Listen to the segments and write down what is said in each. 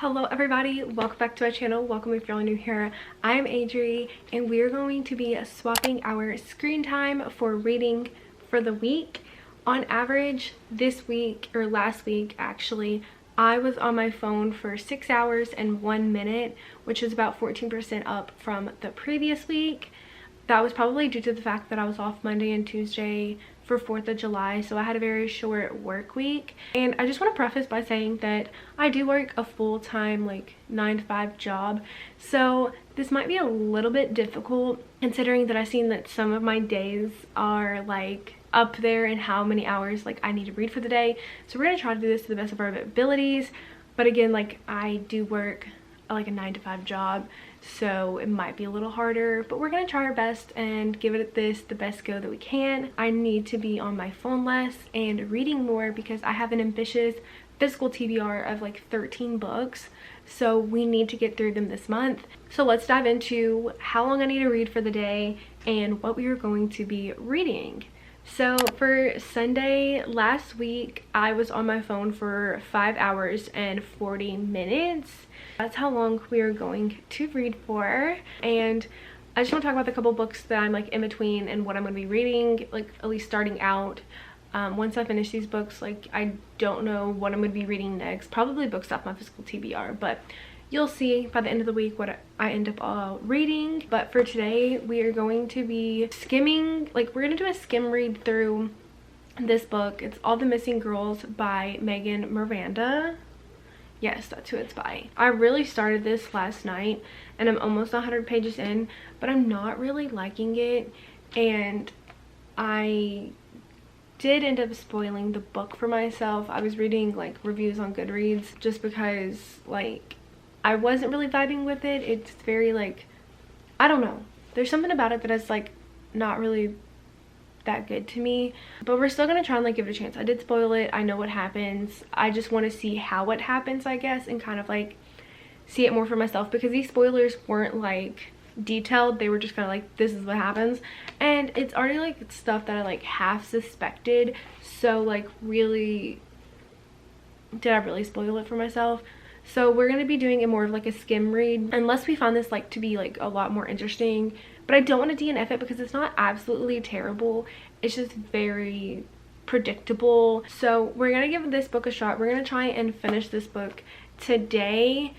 Hello everybody, welcome back to our channel. Welcome if you're new here. I'm Adri and we're going to be swapping our screen time for reading for the week. On average this week, or last week actually, I was on my phone for 6 hours and 1 minute, which is about 14% up from the previous week. That was probably due to the fact that I was off Monday and Tuesday for 4th of July, so I had a very short work week. And I just want to preface by saying that I do work a full-time like 9-to-5 job, so this might be a little bit difficult considering that I've seen that some of my days are like up there in how many hours like I need to read for the day. So we're gonna try to do this to the best of our abilities, but again, like I do work like a 9-to-5 job, so it might be a little harder, but we're gonna try our best and give it the best go that we can. I need to be on my phone less and reading more because I have an ambitious physical TBR of like 13 books, so we need to get through them this month. So let's dive into how long I need to read for the day and what we are going to be reading. So for Sunday last week, I was on my phone for 5 hours and 40 minutes. That's how long we are going to read for. And I just want to talk about the couple books that I'm like in between and what I'm going to be reading, like at least starting out. Once I finish these books, like I don't know what I'm going to be reading next. Probably books off my physical TBR, but you'll see by the end of the week what I end up reading. But for today, we are going to be skimming, like we're going to do a skim read through this book. It's All the Missing Girls by Megan Miranda. Yes, that's who it's by. I really started this last night and I'm almost 100 pages in, but I'm not really liking it. And I did end up spoiling the book for myself. I was reading like reviews on Goodreads just because like I wasn't really vibing with it. It's very like, I don't know. There's something about it that is like not really that good to me, but we're still gonna try and like give it a chance. I did spoil it. I know what happens. I just want to see how it happens, I guess, and kind of like see it more for myself, because these spoilers weren't like detailed. They were just kind of like, this is what happens, and it's already like stuff that I like half suspected. So like, really, did I really spoil it for myself? So we're going to be doing it more of like a skim read, unless we find this like to be like a lot more interesting. But I don't want to DNF it because it's not absolutely terrible. It's just very predictable. So we're going to give this book a shot. We're going to try and finish this book today.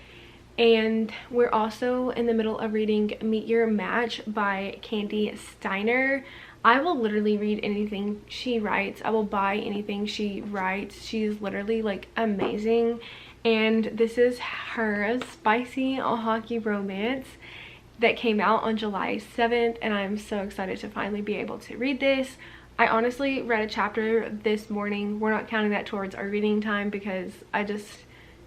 And we're also in the middle of reading Meet Your Match by Candy Steiner. I will literally read anything she writes. I will buy anything she writes. She's literally like amazing. And this is her spicy hockey romance that came out on July 7th, and I'm so excited to finally be able to read this. I honestly read a chapter this morning. We're not counting that towards our reading time because I just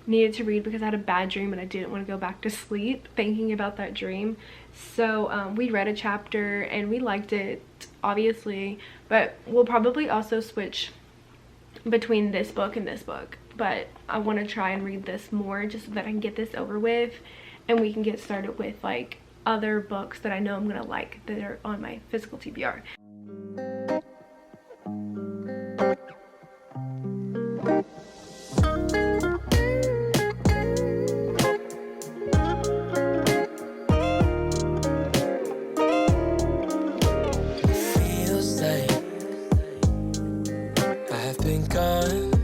needed to read because I had a bad dream and I didn't want to go back to sleep thinking about that dream. So we read a chapter and we liked it, obviously, but we'll probably also switch between this book and this book. But I want to try and read this more just so that I can get this over with and we can get started with like other books that I know I'm gonna like that are on my physical TBR. Feels like I have been gone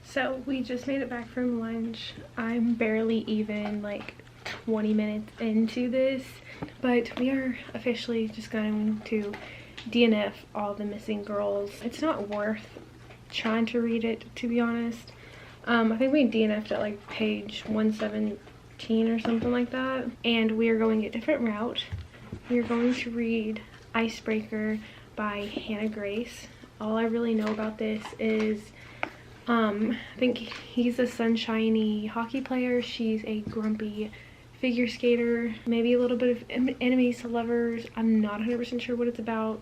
So we just made it back from lunch. I'm barely even like 20 minutes into this, but we are officially just going to DNF All the Missing Girls. It's not worth trying to read it, to be honest. I think we DNF'd at like page 117 or something like that, and we are going a different route. We are going to read Icebreaker by Hannah Grace. All I really know about this is I think he's a sunshiny hockey player. She's a grumpy figure skater. Maybe a little bit of enemies to lovers. I'm not 100% sure what it's about.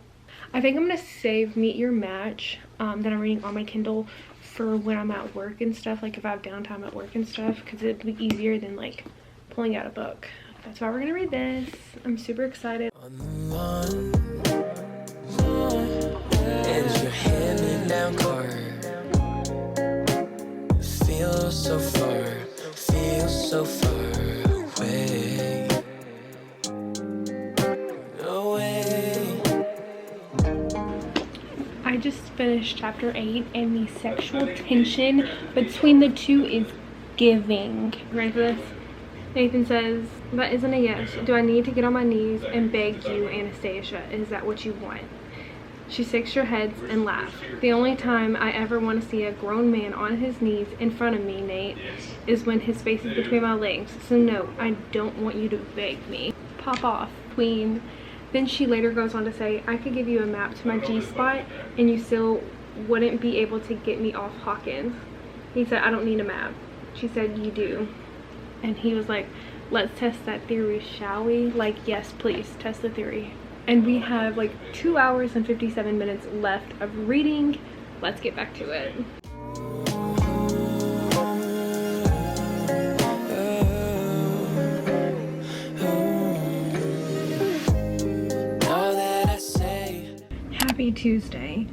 I think I'm gonna save Meet Your Match that I'm reading on my Kindle for when I'm at work and stuff, like if I have downtime at work and stuff, because it'd be easier than like pulling out a book. That's why we're gonna read this. I'm super excited. On the lawn, and your hand-me-down car feels so far away. Away. I just finished chapter 8 and the sexual tension between the two is giving. Ready for this? Nathan says, that isn't a yes. Do I need to get on my knees and beg you, Anastasia? Is that what you want? She shakes her head and laughs. The only time I ever want to see a grown man on his knees in front of me, Nate, is when his face is between my legs. So no, I don't want you to beg me. Pop off, queen. Then she later goes on to say, I could give you a map to my G-spot and you still wouldn't be able to get me off Hawkins. He said, I don't need a map. She said, you do. And he was like, let's test that theory, shall we? Like, yes, please, test the theory. And we have like 2 hours and 57 minutes left of reading. Let's get back to it. Happy Tuesday.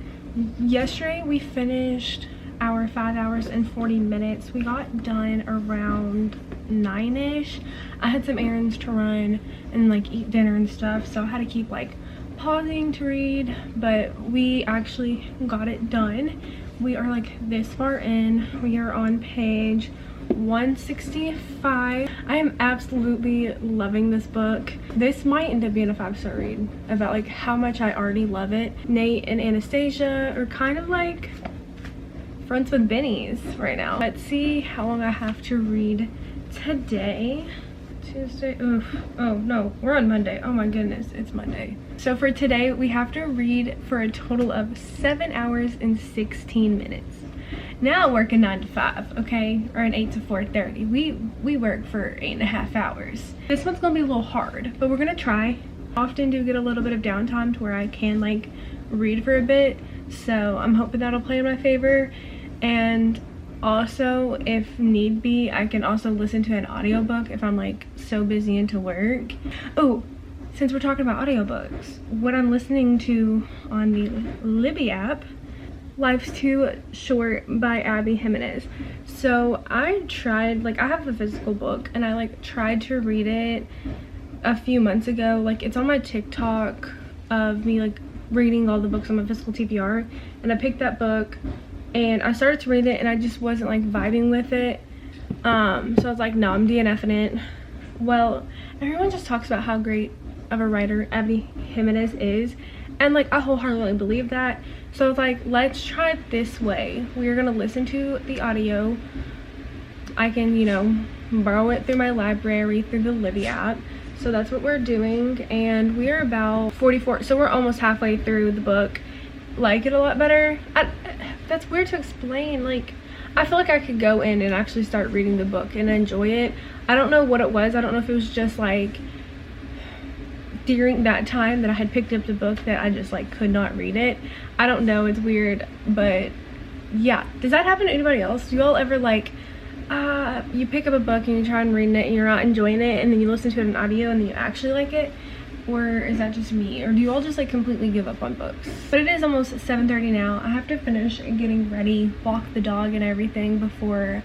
Yesterday we finished our 5 hours and 40 minutes. We got done around 9ish. I had some errands to run and like eat dinner and stuff, so I had to keep like pausing to read, but we actually got it done. We are like this far in. We are on page 165. I am absolutely loving this book. This might end up being a 5-star read about like how much I already love it. Nate and Anastasia are kind of like friends with bennies right now. Let's see how long I have to read today. Tuesday. Oof. Oh no, we're on Monday. Oh my goodness, it's Monday. So for today we have to read for a total of 7 hours and 16 minutes. Now working 9 to 5, okay, or an 8 to 4:30. We work for 8.5 hours. This one's gonna be a little hard, but we're gonna try. Often do get a little bit of downtime to where I can like read for a bit, so I'm hoping that'll play in my favor. And also, if need be, I can also listen to an audiobook if I'm like so busy into work. Oh, since we're talking about audiobooks, what I'm listening to on the Libby app, Life's Too Short by Abby Jimenez. So I tried, like I have a physical book and I like tried to read it a few months ago. Like it's on my TikTok of me like reading all the books on my physical TBR, and I picked that book and I started to read it and I just wasn't like vibing with it. So I was like, no, I'm DNFing it. Well, everyone just talks about how great of a writer Abby Jimenez is, and like I wholeheartedly believe that. So I was like, let's try it this way. We're gonna listen to the audio. I can, you know, borrow it through my library through the Libby app. So that's what we're doing, and we are about 44, so we're almost halfway through the book. Like it a lot better. That's weird to explain. Like I feel like I could go in and actually start reading the book and enjoy it. I don't know what it was. I don't know if it was just like during that time that I had picked up the book that I just like could not read it. I don't know, it's weird, but yeah. Does that happen to anybody else? Do you all ever like you pick up a book and you try and read it and you're not enjoying it, and then you listen to it in audio and then you actually like it? Or is that just me? Or do you all just like completely give up on books? But it is almost 7:30 now. I have to finish getting ready, walk the dog and everything before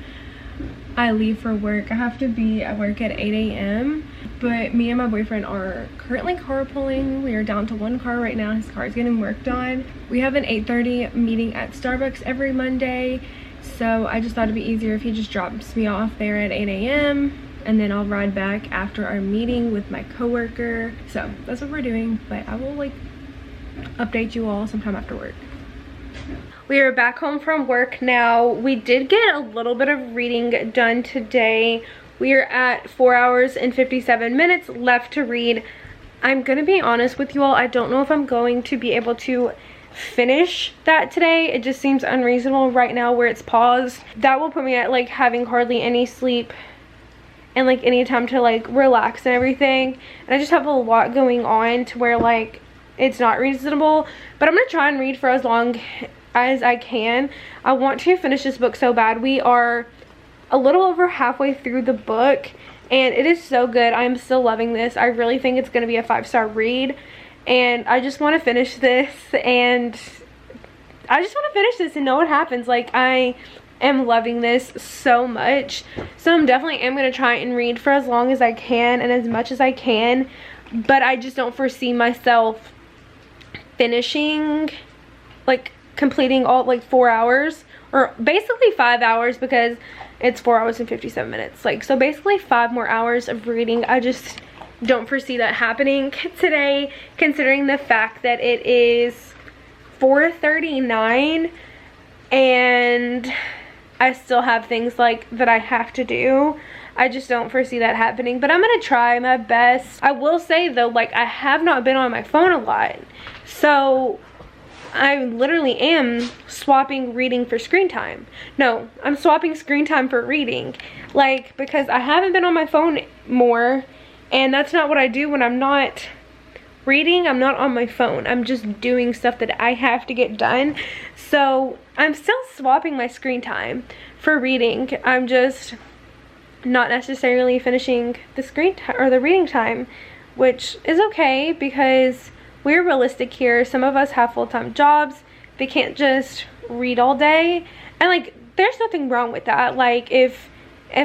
I leave for work. I have to be at work at 8 a.m. But me and my boyfriend are currently carpooling. We are down to one car right now. His car is getting worked on. We have an 8:30 meeting at Starbucks every Monday. So I just thought it'd be easier if he just drops me off there at 8 a.m. and then I'll ride back after our meeting with my coworker. So that's what we're doing, but I will like update you all sometime after work. We are back home from work now. We did get a little bit of reading done today. We are at 4 hours and 57 minutes left to read. I'm gonna be honest with you all, I don't know if I'm going to be able to finish that today. It just seems unreasonable right now where it's paused. That will put me at like having hardly any sleep and like any time to like relax and everything, and I just have a lot going on to where like it's not reasonable. But I'm gonna try and read for as long as I can. I want to finish this book so bad. We are a little over halfway through the book, and it is so good. I'm still loving this. I really think it's going to be a 5-star read, and I just want to finish this, and know what happens. Like, I am loving this so much, so I'm definitely going to try and read for as long as I can and as much as I can, but I just don't foresee myself finishing, like completing all like 4 hours, or basically 5 hours, because it's 4 hours and 57 minutes. Like, so basically 5 more hours of reading. I just don't foresee that happening today, considering the fact that it is 4:39 and I still have things like that I have to do. I just don't foresee that happening, but I'm gonna try my best. I will say though, like, I have not been on my phone a lot, so I literally am swapping reading for screen time. No, I'm swapping screen time for reading, like, because I haven't been on my phone more, and that's not what I do when I'm not reading. I'm not on my phone. I'm just doing stuff that I have to get done. So I'm still swapping my screen time for reading. I'm just not necessarily finishing the screen time or the reading time, which is okay, because we're realistic here. Some of us have full-time jobs. They can't just read all day, and like, there's nothing wrong with that. Like, if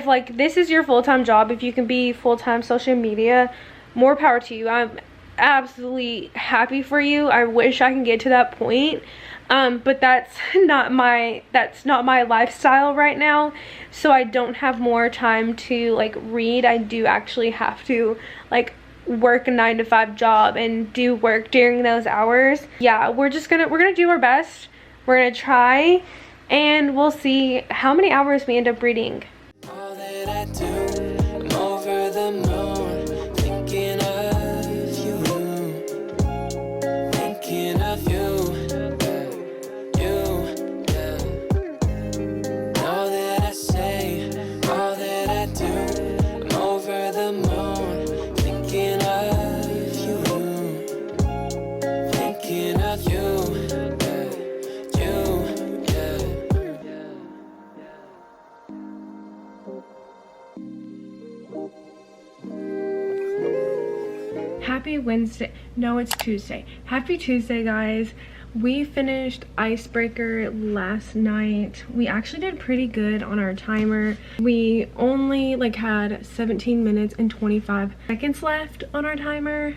like this is your full-time job, if you can be full-time social media, more power to you. I'm absolutely happy for you. I wish I can get to that point, but that's not my lifestyle right now, so I don't have more time to like read. I do actually have to like work a 9-to-5 job and do work during those hours. Yeah, we're gonna do our best. We're gonna try, and we'll see how many hours we end up reading. All that I do, I'm over the moon, thinking of you, thinking of you, yeah. All that I say, all that I do, I'm over the moon, thinking of you, thinking of you, yeah. Happy Wednesday. No, it's Tuesday. Happy Tuesday, guys. We finished Icebreaker last night. We actually did pretty good on our timer. We only like had 17 minutes and 25 seconds left on our timer.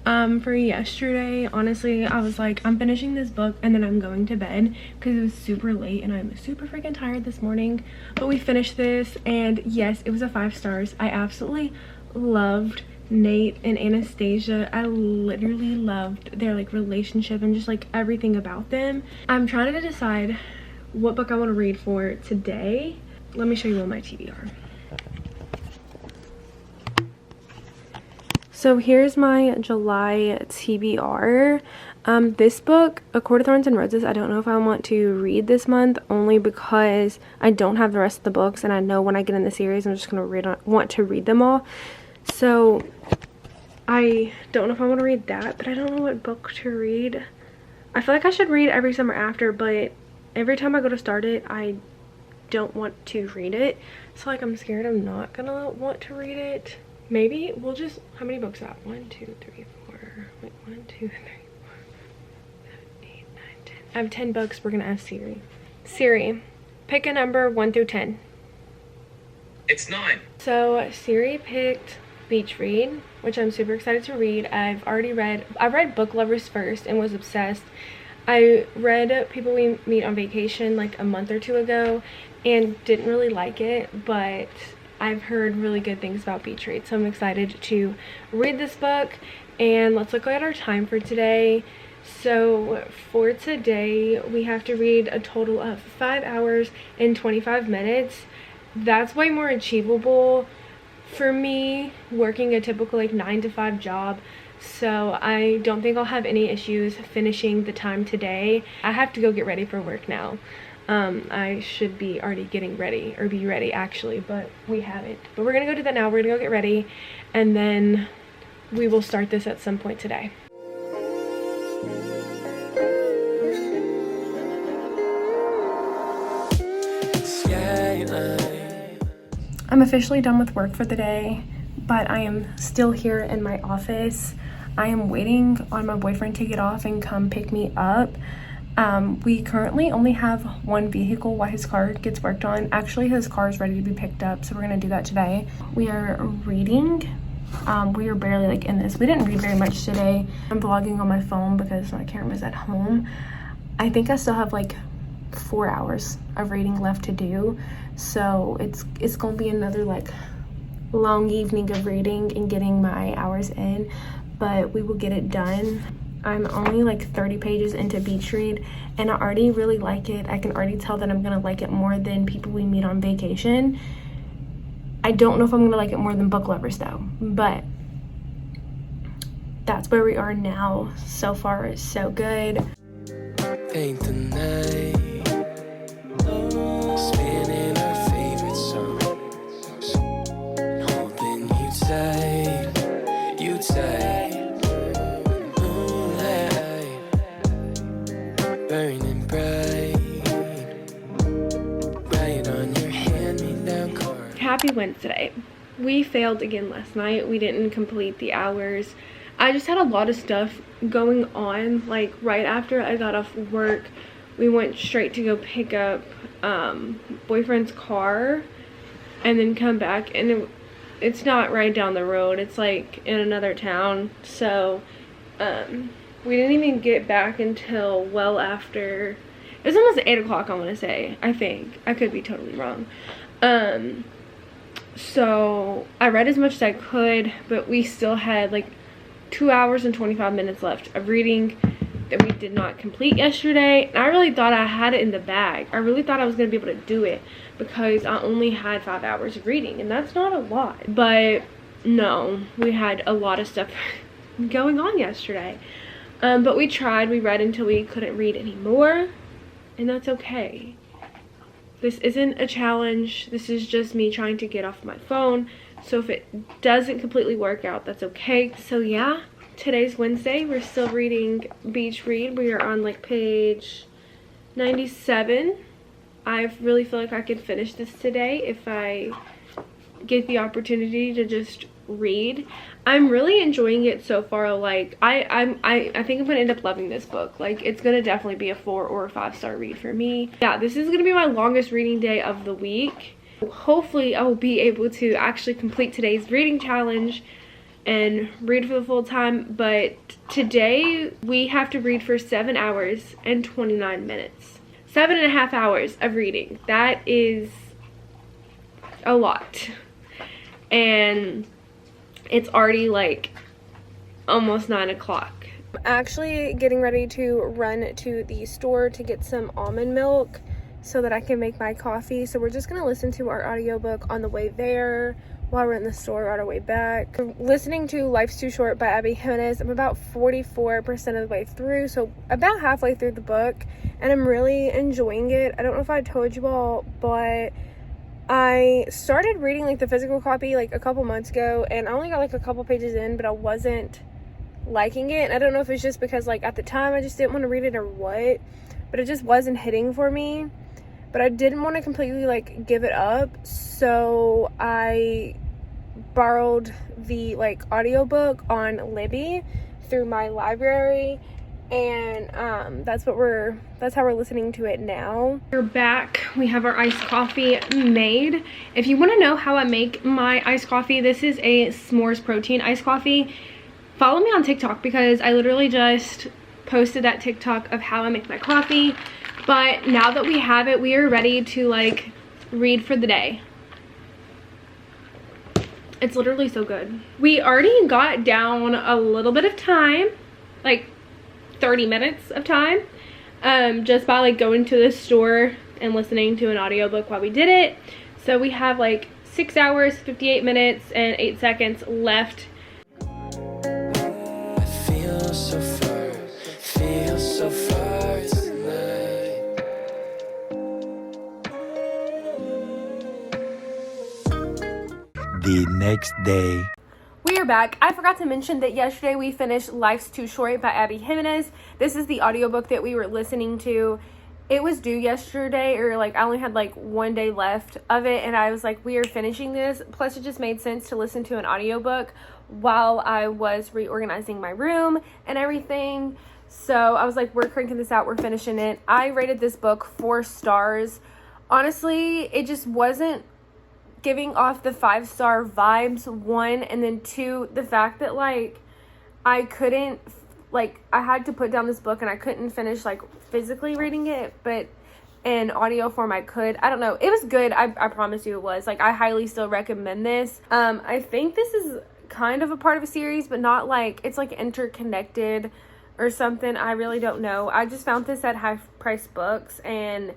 For yesterday, honestly, I was like, I'm finishing this book and then I'm going to bed, because it was super late and I'm super freaking tired this morning. But we finished this, and yes, it was a 5 stars. I absolutely loved Nate and Anastasia. I literally loved their like relationship and just like everything about them. I'm trying to decide what book I want to read for today. Let me show you on my TBR. So here's my July TBR. This book, A Court of Thorns and Roses, I don't know if I want to read this month, only because I don't have the rest of the books, and I know when I get in the series I'm just going to want to read them all. So I don't know if I want to read that, but I don't know what book to read. I feel like I should read Every Summer After, but every time I go to start it, I don't want to read it. So like, I'm scared I'm not gonna want to read it. Maybe we'll just, how many books are that? 1, 2, 3, 4. Wait, 1, 2, 3, 4, 7, 8, 9, 10. I have 10 books. We're gonna ask Siri. Siri, pick a number 1 through 10. It's 9. So Siri picked Beach Read, which I'm super excited to read. I read Book Lovers first and was obsessed. I read People We Meet on Vacation like a month or 2 ago and didn't really like it, but I've heard really good things about Beach Read, so I'm excited to read this book. And let's look at our time for today. So for today, we have to read a total of 5 hours and 25 minutes. That's way more achievable for me, working a typical like 9-to-5 job. So I don't think I'll have any issues finishing the time today. I have to go get ready for work now. I should be already getting ready, or be ready actually, but we haven't. But we're gonna go do that now. We're gonna go get ready, and then we will start this at some point today. I'm officially done with work for the day, but I am still here in my office. I am waiting on my boyfriend to get off and come pick me up. We currently only have one vehicle while his car gets worked on. Actually, his car is ready to be picked up, so we're gonna do that today. We are reading. We are barely like in this. We didn't read very much today. I'm vlogging on my phone because my camera's at home. I think I still have like 4 hours of reading left to do, so it's gonna be another like long evening of reading and getting my hours in, but we will get it done. I'm only like 30 pages into Beach Read and I already really like it. I can already tell that I'm gonna like it more than People We Meet on Vacation. I don't know if I'm gonna like it more than Book Lovers though, but that's where we are now. So far, it's so good. Paint the night, spinning our favorite songs, holding you tight, moonlight, burning bright on your hand-me-down card. Happy Wednesday. We failed again last night. We didn't complete the hours. I just had a lot of stuff going on. Like right after I got off work, we went straight to go pick up boyfriend's car and then come back, and it's not right down the road, it's like in another town. So we didn't even get back until well after, it was almost 8 o'clock, I want to say. I think I could be totally wrong. So I read as much as I could, but we still had like 2 hours and 25 minutes left of reading that we did not complete yesterday. And I really thought I had it in the bag. I really thought I was going to be able to do it because I only had 5 hours of reading, and that's not a lot. But no, we had a lot of stuff going on yesterday. But we tried. We read until we couldn't read anymore, and that's okay. This isn't a challenge. This is just me trying to get off my phone. So if it doesn't completely work out, that's okay. So yeah, today's Wednesday. We're still reading Beach Read. We are on like page 97. I really feel like I could finish this today if I get the opportunity to just read. I'm really enjoying it so far. Like I think I'm gonna end up loving this book. Like it's gonna definitely be a 4 or a 5-star read for me. Yeah, this is gonna be my longest reading day of the week. Hopefully I will be able to actually complete today's reading challenge and read for the full time, but today we have to read for 7 hours and 29 minutes. 7.5 hours of reading. That is a lot. And it's already like almost 9 o'clock. I'm actually getting ready to run to the store to get some almond milk so that I can make my coffee. So we're just gonna listen to our audiobook on the way there while we're in the store on our way back. We're listening to Life's Too Short by Abby Jimenez. I'm about 44% of the way through, so about halfway through the book, and I'm really enjoying it. I don't know if I told you all, but I started reading like the physical copy like a couple months ago, and I only got like a couple pages in, but I wasn't liking it. I don't know if it's just because like at the time I just didn't want to read it or what, but it just wasn't hitting for me. But I didn't want to completely like give it up, so I borrowed the like audiobook on Libby through my library, and that's how we're listening to it now. We're back. We have our iced coffee made. If you want to know how I make my iced coffee, this is a s'mores protein iced coffee. Follow me on TikTok because I literally just posted that TikTok of how I make my coffee. But now that we have it, we are ready to like read for the day. It's literally so good. We already got down a little bit of time, like 30 minutes of time, just by like going to the store and listening to an audiobook while we did it. So we have like 6 hours, 58 minutes, and 8 seconds left. I feel so far tonight. The next day. We are back. I forgot to mention that yesterday we finished Life's Too Short by Abby Jimenez. This is the audiobook that we were listening to. it was due yesterday, or like I only had like 1 day left of it, and I was like, we are finishing this. Plus it just made sense to listen to an audiobook while I was reorganizing my room and everything. So I was like, we're cranking this out, we're finishing it. I rated this book 4 stars. Honestly, it just wasn't giving off the 5-star vibes, 1, and then 2, the fact that like I couldn't, like, I had to put down this book and I couldn't finish like physically reading it, but in audio form I could. I don't know, it was good. I promise you it was. Like, I highly still recommend this. I think this is kind of a part of a series, but not like it's like interconnected or something. I really don't know. I just found this at Half Price Books, and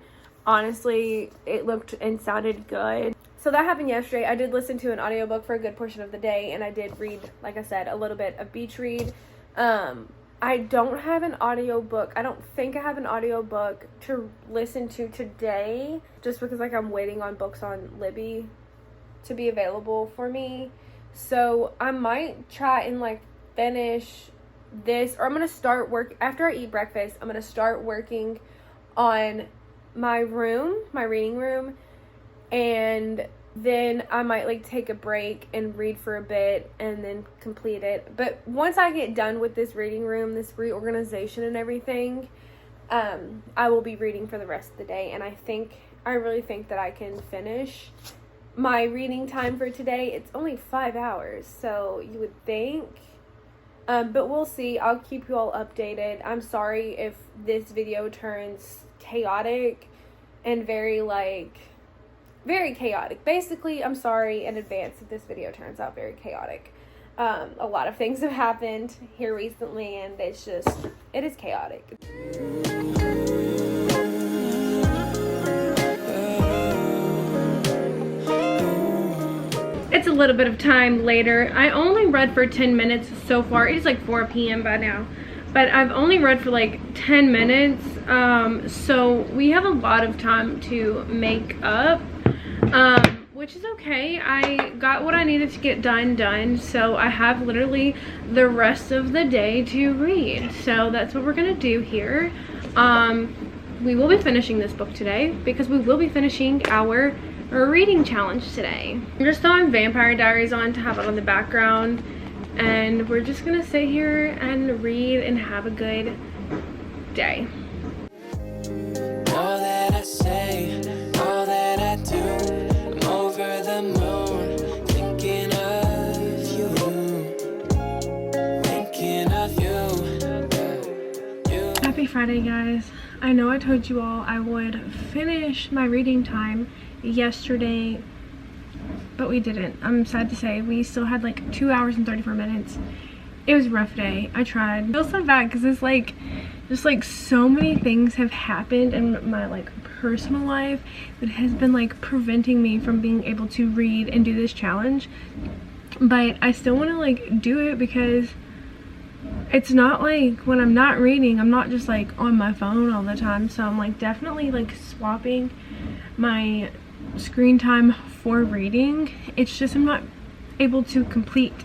honestly it looked and sounded good. So that happened yesterday. I did listen to an audiobook for a good portion of the day, and I did read, like I said, a little bit of beach read. I don't have an audiobook. I don't think I have an audiobook to listen to today, just because like I'm waiting on books on Libby to be available for me. So I might try and like finish this, or I'm gonna start work after I eat breakfast. I'm gonna start working on my reading room, and then I might like take a break and read for a bit and then complete it. But once I get done with this reading room, this reorganization and everything, I will be reading for the rest of the day. And I really think that I can finish my reading time for today. It's only 5 hours, so you would think, but we'll see. I'll keep you all updated. I'm sorry if this video turns chaotic and very chaotic. Basically, I'm sorry in advance if this video turns out very chaotic. A lot of things have happened here recently, and it is chaotic. It's a little bit of time later. I only read for 10 minutes so far. It's like 4 p.m. by now, but I've only read for like 10 minutes. So we have a lot of time to make up, which is okay. I got what I needed to get done. So I have literally the rest of the day to read. So that's what we're gonna do here. We will be finishing this book today because we will be finishing our reading challenge today. I'm just throwing Vampire Diaries on to have it on the background, and we're just gonna sit here and read and have a good day. All that I say, all that I do, I'm over the moon, thinking of you. Happy Friday, guys. I know I told you all I would finish my reading time yesterday, but we didn't. I'm sad to say we still had like 2 hours and 34 minutes. It was a rough day. I tried. I feel so bad because it's like just like so many things have happened in my like personal life that has been like preventing me from being able to read and do this challenge, but I still want to like do it because it's not like when I'm not reading, I'm not just like on my phone all the time. So I'm like definitely like swapping my screen time for reading. It's just I'm not able to complete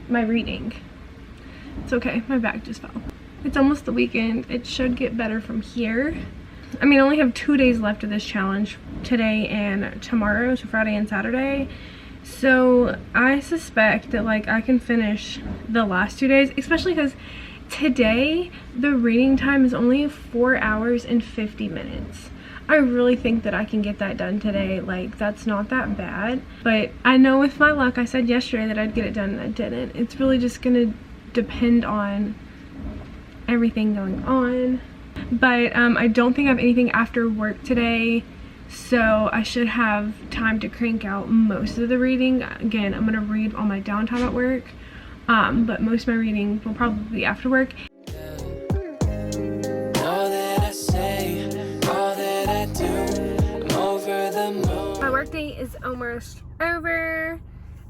my reading. It's okay, my bag just fell. It's almost the weekend. It should get better from here. I mean, I only have 2 days left of this challenge, today and tomorrow, so Friday and Saturday. So I suspect that like I can finish the last 2 days, especially because today the reading time is only 4 hours and 50 minutes. I really think that I can get that done today. Like, that's not that bad. But I know with my luck, I said yesterday that I'd get it done and I didn't. It's really just gonna depend on everything going on. But I don't think I have anything after work today, so I should have time to crank out most of the reading. Again, I'm gonna read on my downtime at work, but most of my reading will probably be after work. My workday is almost over,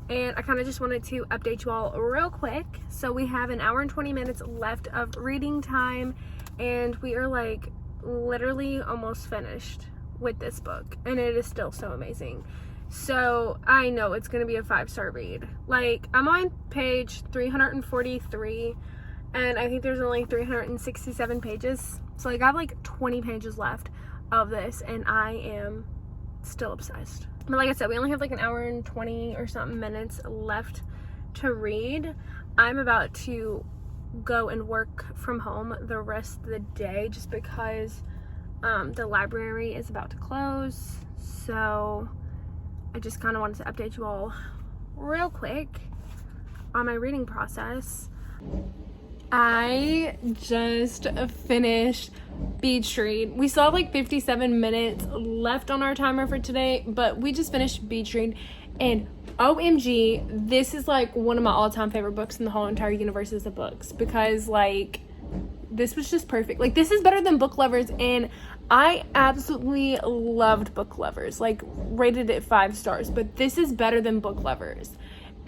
and I kind of just wanted to update you all real quick. So we have an hour and 20 minutes left of reading time, and we are like literally almost finished with this book, and it is still so amazing. So I know it's gonna be a 5-star read. Like, I'm on page 343, and I think there's only 367 pages So like I have like 20 pages left of this and I am still obsessed. But like I said, we only have like an hour and 20 or something minutes left to read. I'm about to go and work from home the rest of the day just because the library is about to close. So I just kind of wanted to update you all real quick on my reading process. I just finished Beach Read. We still have like 57 minutes left on our timer for today, but we just finished Beach Read, and OMG, this is like one of my all-time favorite books in the whole entire universe of books, because like this was just perfect. Like this is better than Book Lovers, and I absolutely loved Book Lovers, like rated it 5 stars, but this is better than Book Lovers.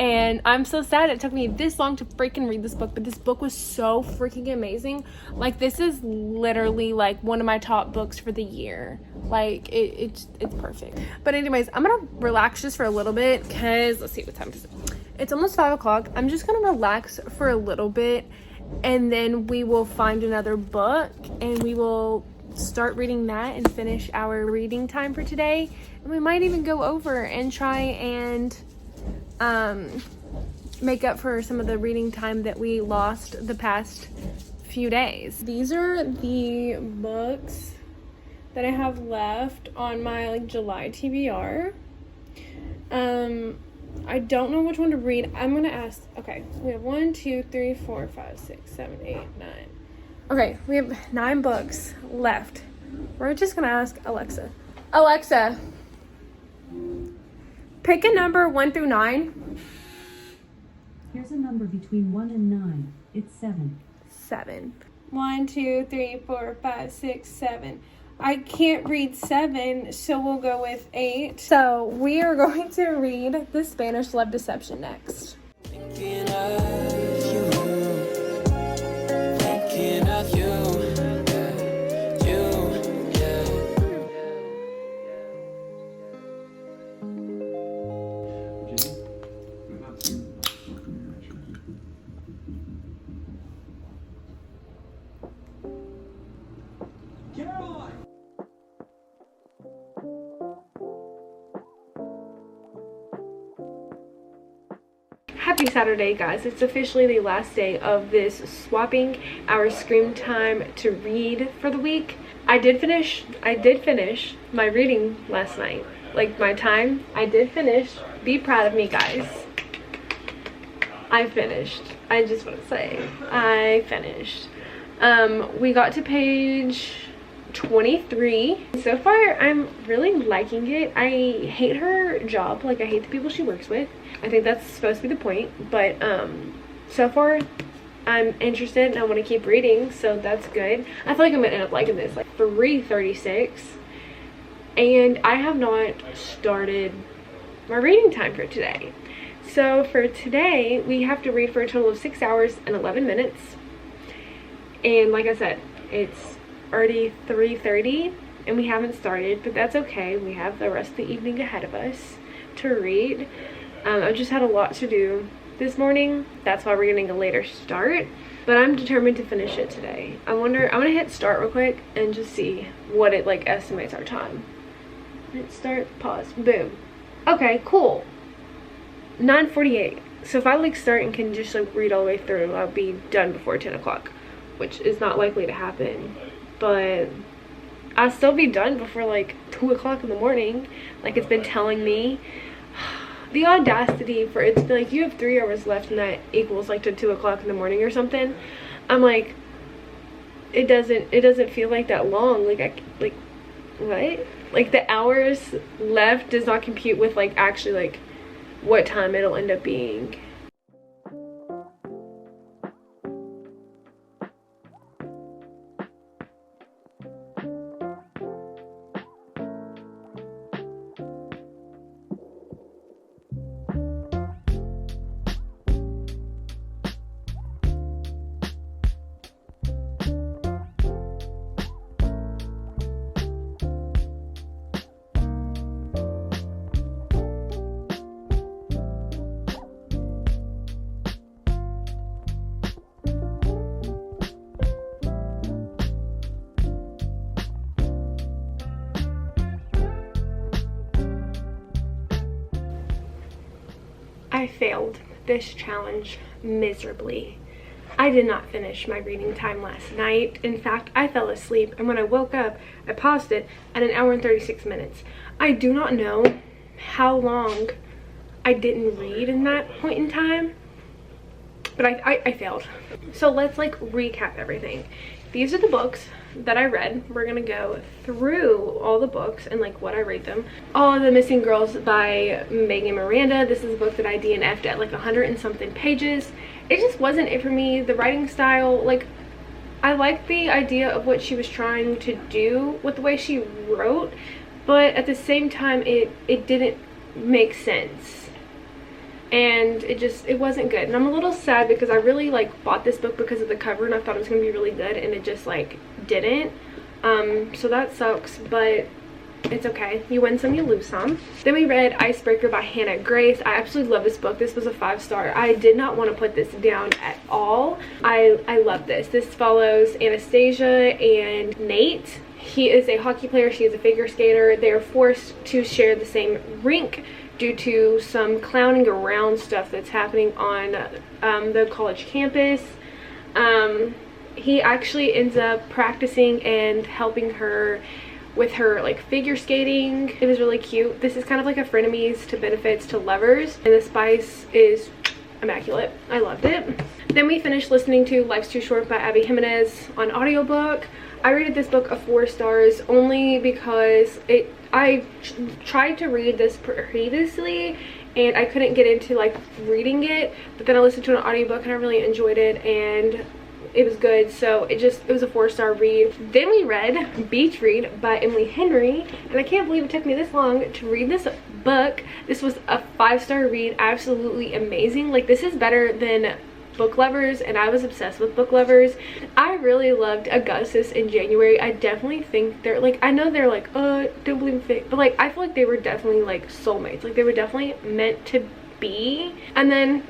And I'm so sad it took me this long to freaking read this book, but this book was so freaking amazing. Like this is literally like one of my top books for the year. Like it's perfect. But anyways, I'm gonna relax just for a little bit because let's see what time it is. It's almost 5 o'clock. I'm just gonna relax for a little bit, and then we will find another book and we will start reading that and finish our reading time for today. And we might even go over and try and make up for some of the reading time that we lost the past few days. These are the books that I have left on my like July TBR. I don't know which one to read. I'm gonna ask. Okay, we have 1, 2, 3, 4, 5, 6, 7, 8, 9. Okay, we have 9 books left. We're just gonna ask Alexa. Alexa, pick a number 1 through 9. Here's a number between 1 and 9. It's 7. 7. 1, 2, 3, 4, 5, 6, 7. I can't read 7, so we'll go with 8. So we are going to read The Spanish Love Deception next. Thinking of you, thinking of you, Happy Saturday, guys. It's officially the last day of this swapping our screen time to read for the week. I did finish my reading last night. Like my time, I did finish. Be proud of me, guys. I finished. I just want to say I finished. We got to page 23. So far I'm really liking it. I hate her job. Like I hate the people she works with. I think that's supposed to be the point, but so far I'm interested and I want to keep reading, so that's good. I feel like I'm gonna end up liking this. Like 3:36, and I have not started my reading time for today. So for today we have to read for a total of 6 hours and 11 minutes, and like I said, it's already 3:30 and we haven't started, but that's okay. We have the rest of the evening ahead of us to read. I've just had a lot to do this morning. That's why we're getting a later start, but I'm determined to finish it today. I'm gonna hit start real quick and just see what it like estimates our time. Hit start, pause, boom. Okay, cool. 9:48. So if I like start and can just like read all the way through, I'll be done before 10 o'clock, which is not likely to happen, but I'll still be done before like 2 o'clock in the morning, like it's been telling me. The audacity for it to be like, you have 3 hours left and that equals like to 2 o'clock in the morning or something. I'm like, it doesn't feel like that long. Like what? Like the hours left does not compute with like actually like what time it'll end up being. I failed this challenge miserably. I did not finish my reading time last night. In fact, I fell asleep, and when I woke up, I paused it at 1 hour and 36 minutes. I do not know how long I didn't read in that point in time, but I failed. So let's like recap everything. These are the books that I read. We're gonna go through all the books and like what I rate them. All the Missing Girls by Megan Miranda. This is a book that I DNF'd at like 100 and something pages. It just wasn't it for me. The writing style, like, I liked the idea of what she was trying to do with the way she wrote, but at the same time it didn't make sense. And it wasn't good. And I'm a little sad because I really like bought this book because of the cover and I thought it was gonna be really good, and it just like didn't. So that sucks, but it's okay. You win some, you lose some. Then we read Icebreaker by Hannah Grace. I absolutely love this book. This was a 5-star. I did not want to put this down at all. I love this. This follows Anastasia and Nate. He is a hockey player, she is a figure skater. They are forced to share the same rink due to some clowning around stuff that's happening on the college campus. He actually ends up practicing and helping her with her like figure skating. It was really cute. This is kind of like a frenemies to benefits to lovers, and the spice is immaculate. I loved it. Then we finished listening to Life's Too Short by Abby Jimenez on audiobook. I rated this book a 4 stars only because I tried to read this previously and I couldn't get into like reading it, but then I listened to an audiobook and I really enjoyed it and it was good, so it was a 4-star read. Then we read Beach Read by Emily Henry, and I can't believe it took me this long to read this book. This was a 5-star read, absolutely amazing. Like, this is better than Book Lovers, and I was obsessed with Book Lovers. I really loved Augustus in January. I definitely think they're like, I know they're like, don't believe in fate, but like I feel like they were definitely like soulmates. Like, they were definitely meant to be. And then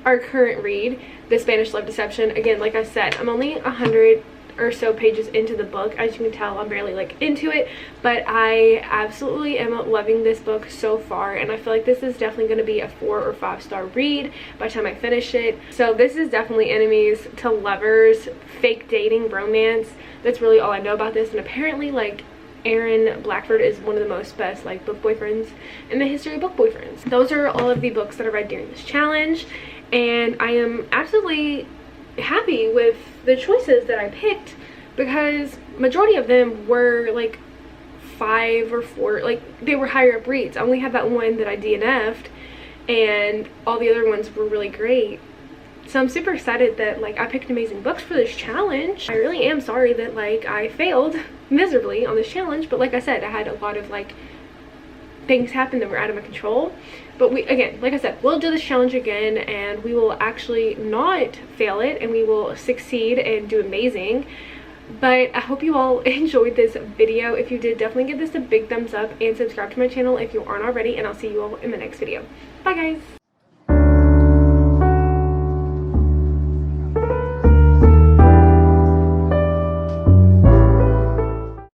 our current read, The Spanish Love Deception. Again, like I said, I'm only 100 or so pages into the book. As you can tell, I'm barely like into it, but I absolutely am loving this book so far, and I feel like this is definitely going to be a 4 or 5-star read by the time I finish it. So this is definitely enemies to lovers, fake dating, romance. That's really all I know about this, and apparently like Aaron Blackford is one of the most best like book boyfriends in the history of book boyfriends. Those are all of the books that I read during this challenge, and I am absolutely happy with the choices that I picked because majority of them were like 5 or 4, like they were higher up reads. I only had that one that I DNF'd, and all the other ones were really great. So I'm super excited that like I picked amazing books for this challenge. I really am sorry that like I failed miserably on this challenge, but like I said, I had a lot of like things happen that were out of my control. But we, again, like I said, we'll do this challenge again and we will actually not fail it and we will succeed and do amazing. But I hope you all enjoyed this video. If you did, definitely give this a big thumbs up and subscribe to my channel if you aren't already, and I'll see you all in the next video. Bye guys.